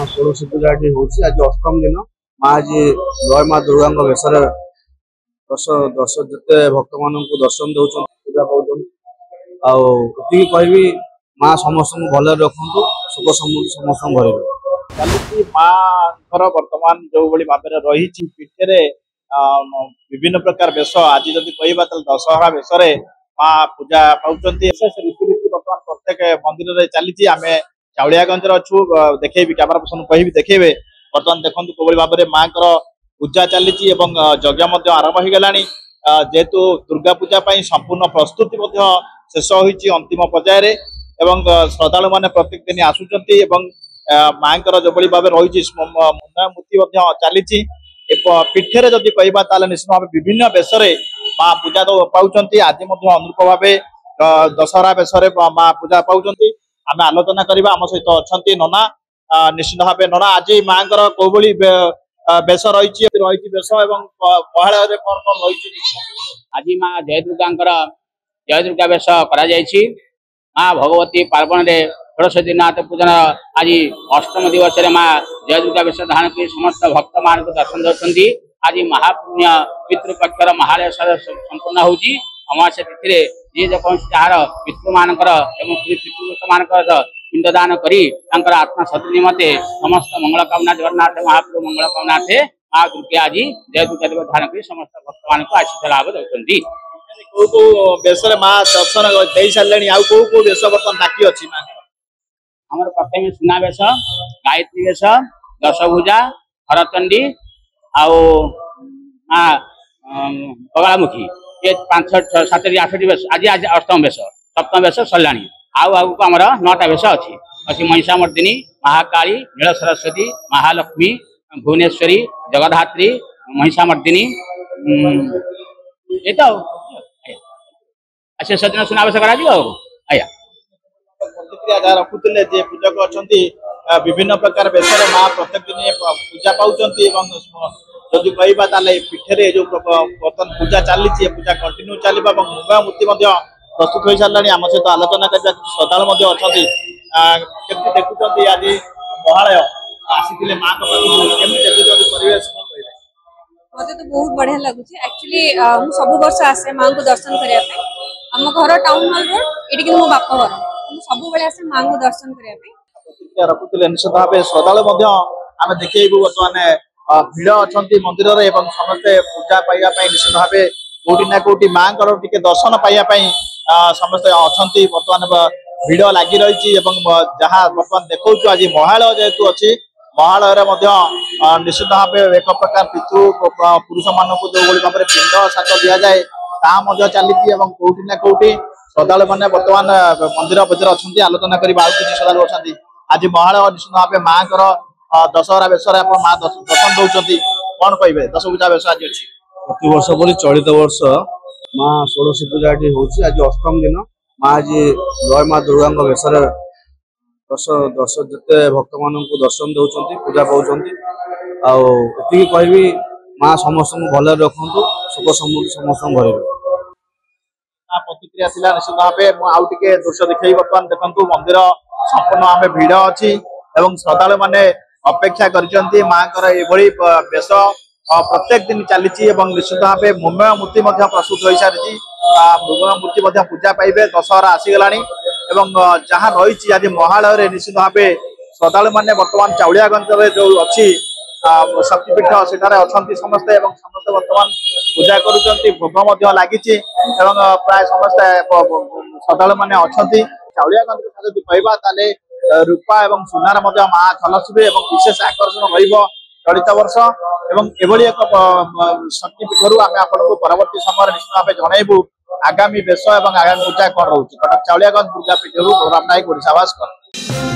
षोड़शी पूजा आज अष्टम दिन माँ आज जय माँ दुर्गा बेसर दर्श दर्श जिते भक्त मान दर्शन दौरान पूजा पाँच कहि माँ समस्त भले रखु सुख समृद्धि समस्त भर चली माँ बर्तमान जो भाव में रही पीठे विभिन्न प्रकार वेश आज जब कह दशहरा वेश माँ पूजा पाँच रीतिनीति बर्तमान प्रत्येक मंदिर में चली आम चाउलियागंज अच्छु देखे कैमरा पर्सन कह देखेबे बर्तमान देखो कौन भाव में माँ पूजा चली यज्ञ आरंभ हो गला जेहेतु दुर्गा पूजा संपूर्ण प्रस्तुति शेष हो अंतिम पर्यायर श्रद्धालु मैंने प्रत्येक दिन आसुच्च माँ जो भाव रही मूर्ति चली पीठे जदि कह निश्चित भाव विभिन्न वेश माँ पूजा पाँच आज अनुरूप भाव दशहरा वेश माँ पूजा पाँच आम आलोचना करवा आम सहित अच्छा नना निश्चित भाव नना आज माँ कौ भाई बेश रही बेश पहला कौन कौन रही आज माँ जय दुर्गा बेश कर माँ भगवती पार्वण षोड़श दिनाथ पूजन आज अष्टम दिवस माँ जय दुर्गा बेश धारण कर समस्त भक्त मान दर्शन दौरान आज महापुण्य पितृपक्षर महालय संपूर्ण होगी अमावास्या तिथि जी जार पितृ मान पितृपुरुष मान पिंडदान कर आत्मा सती निमते समस्त मंगल कामना जगन्नाथ महाप्रभु मंगल कामना माँ दुर्गा आज जय दुर्गा देव धारण कर समस्त भक्त मान आशीष लाभ दौरान कौ बेश माँ दर्शन दे सारे आउ कौ बेश बर्तमान बाकी अच्छी माँ आम प्रथम सुना बेश गायत्री बेश दशभुजा हरचंडी बगामुखी ये 5-7 8 बेश आज आज अष्टम बेश सप्तम बेश सरला आउ आमर 9टा बेश अच्छी महिषामर्दिनी महाकाली नील सरस्वती महालक्ष्मी भुवनेश्वरी जगधात्री महिषामर्दिनी ये तो शेष दिन सुनावेश कर प्रतिक्रिया जहाँ रखुले पूजक अच्छा विभिन्न प्रकार वेश माँ प्रत्येक दिन पूजा पाँच जदि कह पीठे जो बर्तमान पूजा चली पूजा कंटिन्यू चलवा मूंगा मूर्ति प्रस्तुत हो सारे आम सहित आलोचना करवा श्रद्धा अच्छा देखुं आज महालय आसी माँ परिवेश मत तो बहुत बढ़िया लगुच एक्चुअली मु सब वर्ष आसे माँ को दर्शन करने आम घर टाउन हॉल रोड ये मो बाप घर सब बेले आसे माँ को दर्शन करने रखुले निश्चित भाव श्रद्धा आम देखू बर्तमान भिड़ अच्छा मंदिर समस्ते पूजा पाइबा निश्चित भाव कौटी ना कौटी माँ टे दर्शन पाइबा समस्ते अच्छा बर्तमान भिड़ लगी रही जहाँ बर्तमान देखु आज महालय जेहेतु अच्छी महालय निश्चित भाव एक प्रकार पितृ पुरुष मान जो भाव में पिंड सात दि जाए चली कौटी ना कौटी श्रद्धालु मैंने बर्तमान मंदिर बजार अच्छा आलोचना कर श्रद्धालु अच्छा आज महालय निश्चित भाव माँ दशहरा बेश माँ दर्शन दौरान कौन कहे दशभुजा बेश आज अच्छी प्रति वर्ष बोली चलित वर्ष माँ षोड़शी पूजा आज अष्टम दिन माँ आज जय माँ दुर्गा बेसर दर्श दर्श जिते भक्त मान दर्शन दौरान पूजा पाँच कहि माँ समस्त भले रखु सुख समृद्धि समस्त भर प्रतिक्रिया निश्चित भाव मुझे दृश्य देखिए बर्तमान देखो मंदिर संपूर्ण आम भिड़ अच्छी श्रद्धालु मैंने अपेक्षा कर माँ बेश प्रत्येक दिन चली निश्चित भाव मृण्मय मूर्ति प्रस्तुत हो सारी मृण्मय मूर्ति पूजा पाइबे दशहरा आसीगला जहाँ रही आज महालय निश्चित भाव श्रद्धालु मैंने बर्तमान चाउलियागंज जो अच्छी शक्तिपीठ सेठारे अच्छा समस्ते समस्ते बर्तमान पूजा करोग लगी प्राय समस्ते श्रद्धालु मैंने अच्छा चाउलियागंज कथा जब कह रूपा और सुनार माँ झलसिबे विशेष आकर्षण रही चलित वर्ष एभली एक शक्तिपीठ आम आपको परवर्ती समय निश्चित भाव जनइबू आगामी बेश और आगामी पूजा कौन रोचे कटक चाउलियागंज पूजा पीठ राम नायक ओडिशा भास्कर।